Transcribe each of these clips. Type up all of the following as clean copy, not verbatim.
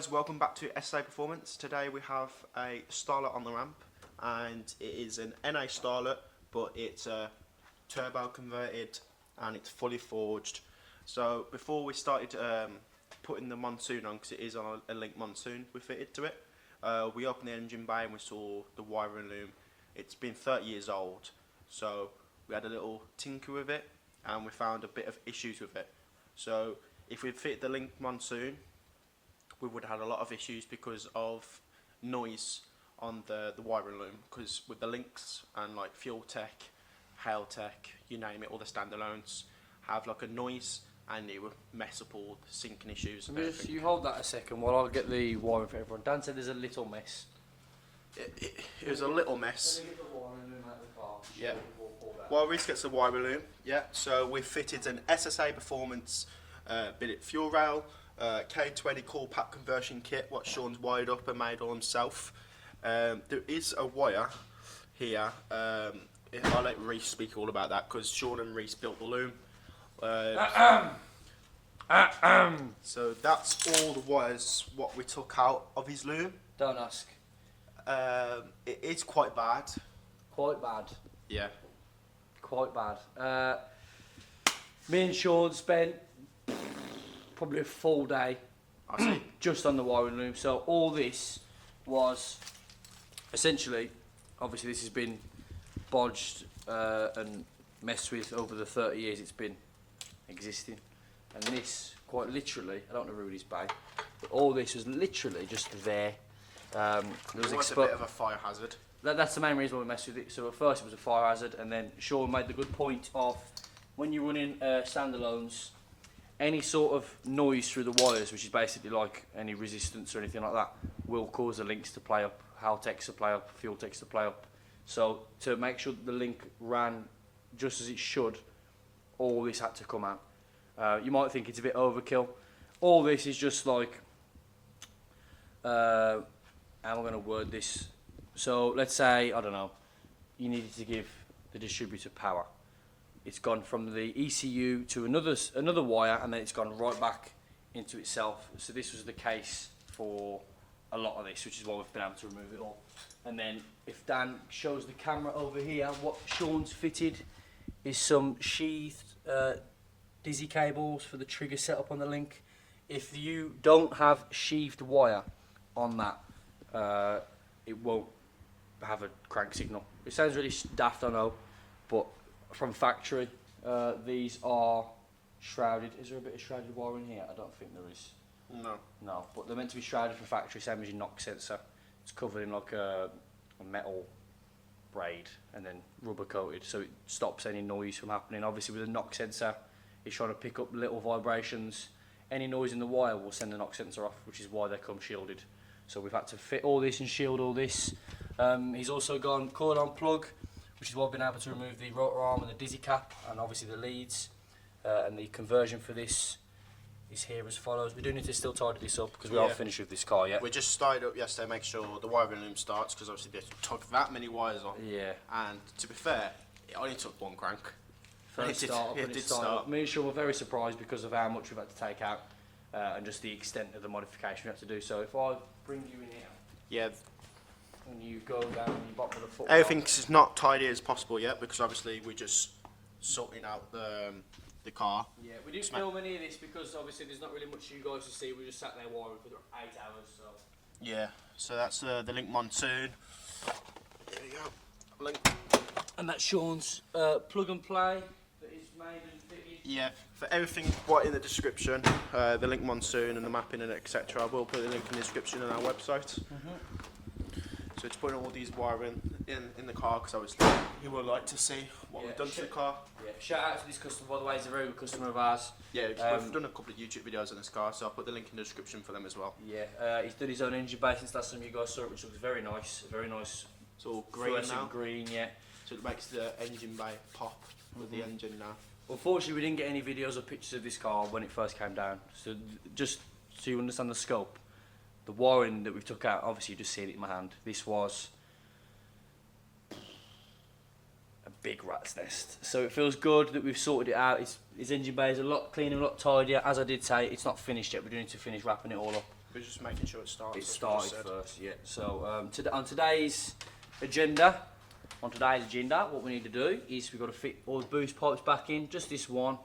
guys, welcome back to SA Performance. Today we have a Starlet on the ramp, and it is an NA Starlet, but it's turbo converted and it's fully forged. So before we started putting the Monsoon on, because it is on a link Monsoon we fitted to it, we opened the engine bay and we saw the wiring loom. It's been 30 years old, so we had a little tinker with it and we found a bit of issues with it. So if we'd fitted the link Monsoon, we would have had a lot of issues because of noise on the wiring loom, because with the links and like Fuel Tech, Hail Tech, you name it, all the standalones have like a noise and it would mess up all the syncing issues. You hold that a second while I get the wiring for everyone. Dan said there's a little mess. It was a little mess. Let me get the wiring loom out of the car. Yeah. Well, Reece gets the wiring loom. Yeah. So we've fitted an SSA Performance billet fuel rail, K20 cool pack conversion kit, what Sean's wired up and made all himself. There is a wire here. I'll let Reece speak all about that because Sean and Reece built the loom. So that's all the wires what we took out of his loom. Don't ask. It is quite bad. Quite bad. Yeah. Quite bad. Me and Sean spent probably a full day just on the wiring loom. So all this was essentially, obviously this has been bodged and messed with over the 30 years it's been existing. And this, quite literally, I don't want to ruin his bay, but all this was literally just there. It was a bit of a fire hazard. That's the main reason why we messed with it. So at first it was a fire hazard, and then Sean made the good point of when you're running standalones, any sort of noise through the wires, which is basically like any resistance or anything like that, will cause the links to play up, Haltex to play up, Fuel Tex to play up. So to make sure that the link ran just as it should, all this had to come out. You might think it's a bit overkill. All this is just like, how am I going to word this? So let's say, I don't know, you needed to give the distributor power. It's gone from the ECU to another wire, and then it's gone right back into itself. So this was the case for a lot of this, which is why we've been able to remove it all. And then if Dan shows the camera over here, what Sean's fitted is some sheathed dizzy cables for the trigger setup on the link. If you don't have sheathed wire on that, it won't have a crank signal. It sounds really daft, I know, but from factory, these are shrouded. Is there a bit of shrouded wire in here? I don't think there is. No. No, but they're meant to be shrouded from factory, same as your knock sensor. It's covered in like a metal braid and then rubber coated, so it stops any noise from happening. Obviously with a knock sensor, it's trying to pick up little vibrations. Any noise in the wire will send the knock sensor off, which is why they come shielded. So we've had to fit all this and shield all this. He's also gone coil on plug, which is why I've been able to remove the rotor arm and the dizzy cap, and obviously the leads. And the conversion for this is here as follows. We do need to still tidy this up because we aren't finished with this car yet. We just started up yesterday, make sure the wiring loom starts, because obviously they took that many wires off. Yeah. And to be fair, it only took one crank. It did start. Me and Sean were very surprised because of how much we've had to take out and just the extent of the modification we had to do. So if I bring you in here, yeah, and you go down the bottom of the foot, everything's not tidy as possible yet, because obviously we're just sorting out the car. Yeah, we didn't film any of this because obviously there's not really much for you guys to see. We just sat there wiring for 8 hours. So yeah, so that's the link Monsoon. There we go. Link. And that's Sean's plug and play that is made and fitted. Yeah, for everything right in the description, the link Monsoon and the mapping and etc. I will put the link in the description on our website. So it's putting all these wiring in the car, because obviously you would like to see what we've done to the car. Yeah, shout out to this customer, by the way, he's a very good customer of ours. Yeah, we've done a couple of YouTube videos on this car, so I'll put the link in the description for them as well. Yeah, he's done his own engine bay since last time you guys saw it, which looks very nice. Very nice. It's all green now. Green, yeah. So it makes the engine bay pop with the engine now. Unfortunately, we didn't get any videos or pictures of this car when it first came down. So just so you understand the scope, the wiring that we took out, obviously you just see it in my hand. This was a big rat's nest. So it feels good that we've sorted it out. His engine bay is a lot cleaner, a lot tidier. As I did say, it's not finished yet. We do need to finish wrapping it all up. We're just making sure it starts. It started first, yeah. So on today's agenda, what we need to do is we've got to fit all the boost pipes back in, just this one.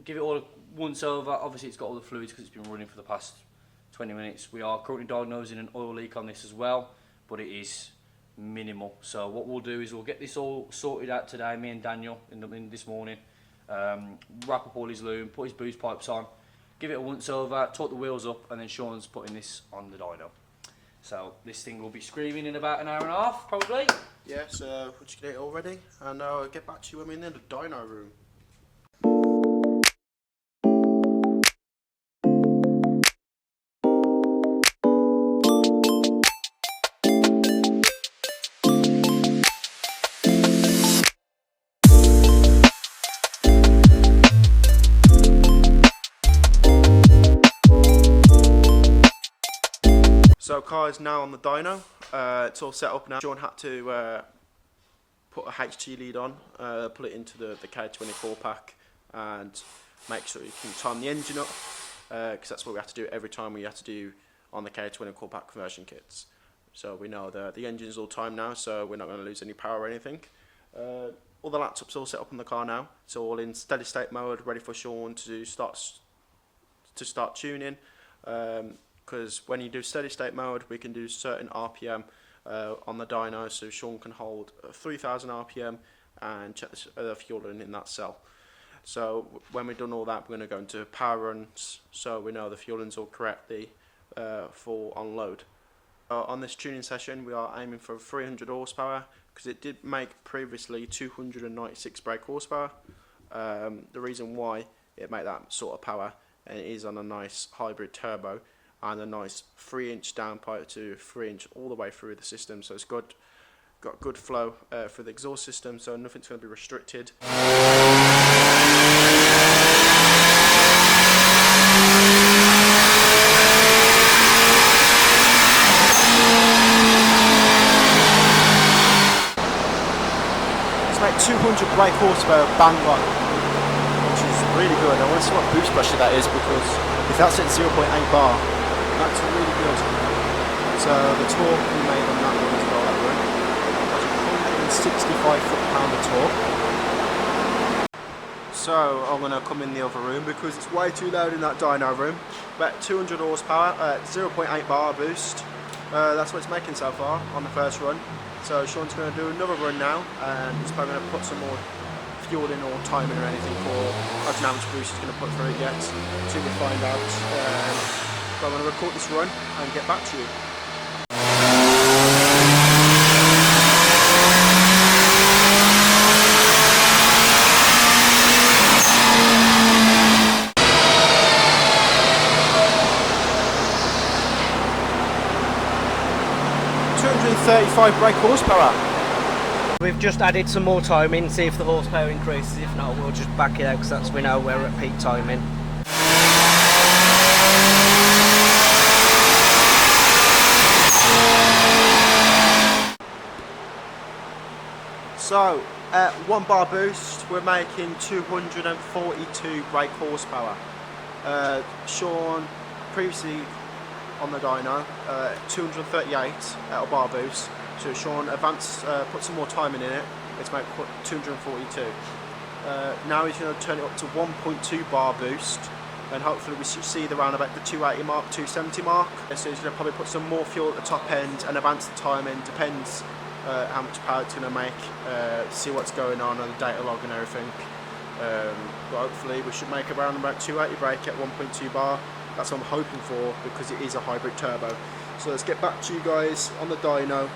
Give it all a once over. Obviously, it's got all the fluids because it's been running for the past 20 minutes. We are currently diagnosing an oil leak on this as well, but it is minimal. So what we'll do is we'll get this all sorted out today, me and Daniel, in this morning. Wrap up all his loom, put his boost pipes on, give it a once over, torque the wheels up, and then Sean's putting this on the dyno. So this thing will be screaming in about an hour and a half, probably. Yeah, so we'll just get it all ready, and I'll get back to you when we're in the dyno room. So car is now on the dyno, it's all set up now. Sean had to put a HT lead on, put it into the K24 pack and make sure you can time the engine up, because that's what we have to do every time we have to do on the K24 pack conversion kits. So we know the engine's all timed now, so we're not going to lose any power or anything. All the laptops all set up on the car now, so all in steady state mode, ready for Sean to start tuning. Because when you do steady state mode, we can do certain RPM on the dyno, so Sean can hold 3000 RPM and check the fueling in that cell. So when we've done all that, we're going to go into power runs, so we know the fueling's all correctly for on load. On this tuning session, we are aiming for 300 horsepower, because it did make previously 296 brake horsepower. The reason why it made that sort of power, and it is on a nice hybrid turbo, and a nice 3-inch downpipe to 3-inch all the way through the system, so it's got good flow through the exhaust system, so nothing's going to be restricted. It's like 200 brake horsepower bang on, which is really good. I want to see what boost pressure that is, because if that's at 0.8 bar, that's really good. So the torque we made on that one as well, that one was 165 foot-pound of torque. So I'm going to come in the other room because it's way too loud in that dyno room. About 200 horsepower, 0.8 bar boost. That's what it's making so far on the first run. So Sean's going to do another run now, and he's probably going to put some more fueling or timing or anything for, I don't know how much boost he's going to put through it yet, until we find out. So I'm going to record this run and get back to you. Brake horsepower. We've just added some more timing, see if the horsepower increases. If not, we'll just back it out, because that's we know we're at peak timing. So at 1 bar boost, we're making 242 brake horsepower. Sean previously on the dyno, 238 at a bar boost. So Sean advanced, put some more timing in it. It's made 242. Now he's going to turn it up to 1.2 bar boost, and hopefully we should see around about the 280 mark, 270 mark. So he's going to probably put some more fuel at the top end and advance the timing. Depends how much power it's going to make. See what's going on the data log and everything. But hopefully we should make around about 280 brake at 1.2 bar. That's what I'm hoping for, because it is a hybrid turbo. So let's get back to you guys on the dyno.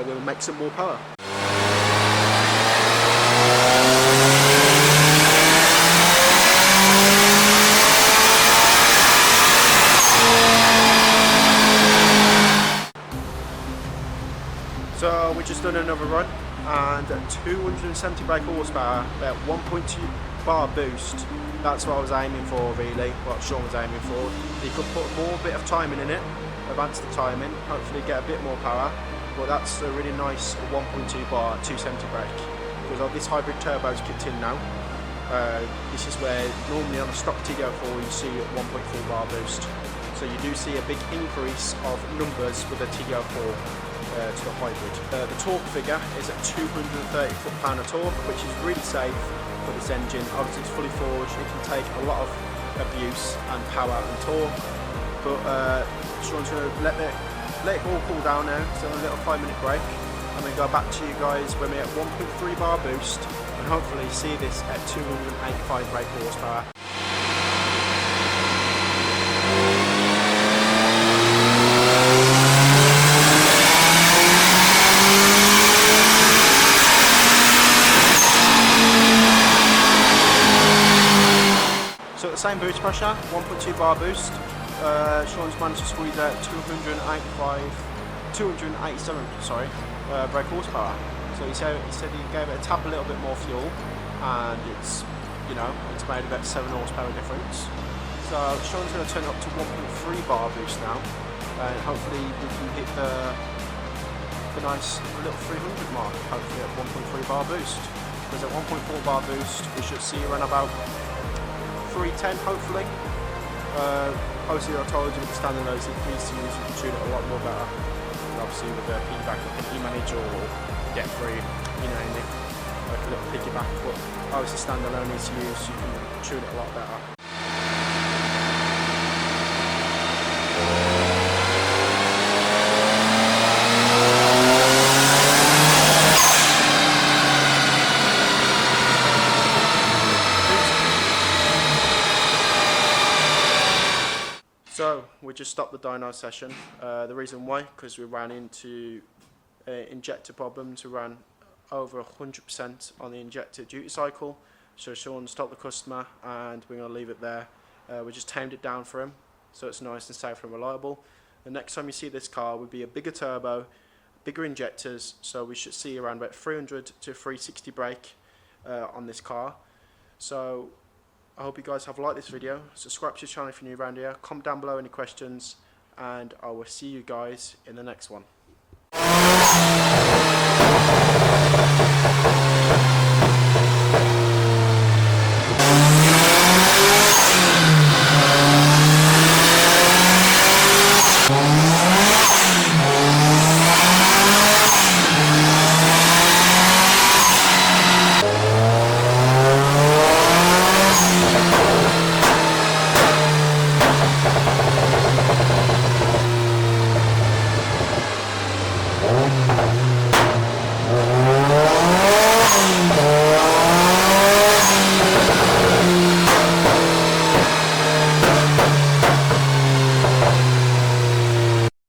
We'll make some more power. So we just done another run, and at 270 brake horsepower, at 1.2 bar boost. That's what I was aiming for, really, what Sean was aiming for. He could put more bit of timing in it, advance the timing, hopefully get a bit more power. But that's a really nice 1.2 bar 270 brake, because this hybrid turbo's kicked in now. This is where normally on a stock TD04 you see 1.4 bar boost. So you do see a big increase of numbers with the TD04 to the hybrid. The torque figure is at 230 foot-pound of torque, which is really safe for this engine. Obviously it's fully forged, it can take a lot of abuse and power and torque, but Sean's going to let it all cool down now, so a little 5-minute break, and then go back to you guys when we're at 1.3 bar boost, and hopefully see this at 285 brake horsepower. So at the same boost pressure, 1.2 bar boost, Sean's managed to squeeze out 287 brake horsepower. So he said he gave it a little bit more fuel, and it's made about 7 horsepower difference. So Sean's going to turn it up to 1.3 bar boost now, and hopefully we can hit the nice little 300 mark, hopefully at 1.3 bar boost. Because at 1.4 bar boost we should see around about 310 hopefully. Obviously I told you with the standard loads it needs to use, you can tune it a lot more better. And obviously with the piggyback you can e-manage or get free, like a little piggyback, but obviously standalone needs to use, you can tune it a lot better. So we just stopped the dyno session. The reason why, because we ran into injector problems. We ran over 100% on the injector duty cycle. So Sean stopped the customer, and we're going to leave it there. We just tamed it down for him, so it's nice and safe and reliable. The next time you see this car will be a bigger turbo, bigger injectors, so we should see around about 300 to 360 brake on this car. So I hope you guys have liked this video. Subscribe to the channel if you're new around here. Comment down below any questions, and I will see you guys in the next one.